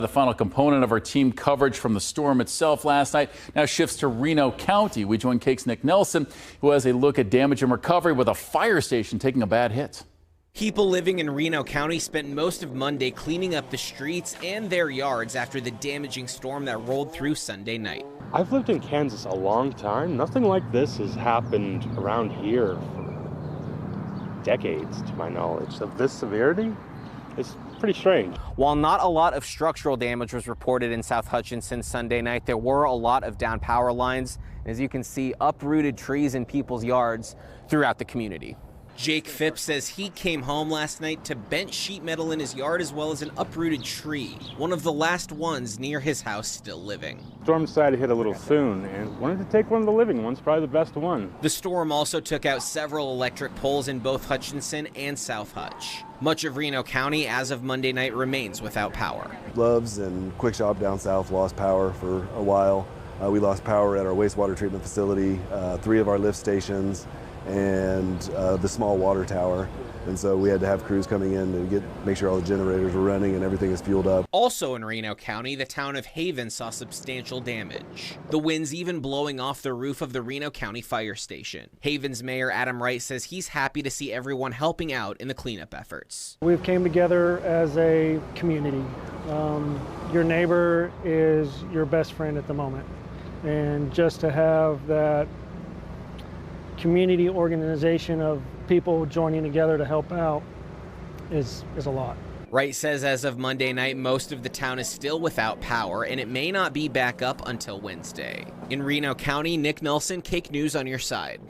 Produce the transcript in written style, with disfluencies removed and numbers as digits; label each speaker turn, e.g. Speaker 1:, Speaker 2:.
Speaker 1: The final component of our team coverage from the storm itself last night now shifts to Reno County. We join KAKE's Nick Nelson, who has a look at damage and recovery with a fire station taking a bad hit.
Speaker 2: People living in Reno County spent most of Monday cleaning up the streets and their yards after the damaging storm that rolled through Sunday night.
Speaker 3: I've lived in Kansas a long time. Nothing like this has happened around here for decades, to my knowledge. Of this severity, it's pretty strange.
Speaker 2: While not a lot of structural damage was reported in South Hutchinson Sunday night, there were a lot of down power lines. As you can see, uprooted trees in people's yards throughout the community. Jake Phipps says he came home last night to bent sheet metal in his yard as well as an uprooted tree, one of the last ones near his house still living.
Speaker 3: Storm decided to hit a little soon and wanted to take one of the living ones, probably the best one.
Speaker 2: The storm also took out several electric poles in both Hutchinson and South Hutch. Much of Reno County, as of Monday night, remains without power.
Speaker 4: Loves and Quick Shop down south lost power for a while. We lost power at our wastewater treatment facility, 3 of our lift stations, and the small water tower. And so we had to have crews coming in to make sure all the generators were running and everything is fueled up.
Speaker 2: Also in Reno County, the town of Haven saw substantial damage. The winds even blowing off the roof of the Reno County Fire Station. Haven's Mayor Adam Wright says he's happy to see everyone helping out in the cleanup efforts.
Speaker 5: We've came together as a community. Your neighbor is your best friend at the moment. And just to have that community organization of people joining together to help out is a lot.
Speaker 2: Wright says as of Monday night, most of the town is still without power, and it may not be back up until Wednesday. In Reno County, Nick Nelson, KAKE News on your side.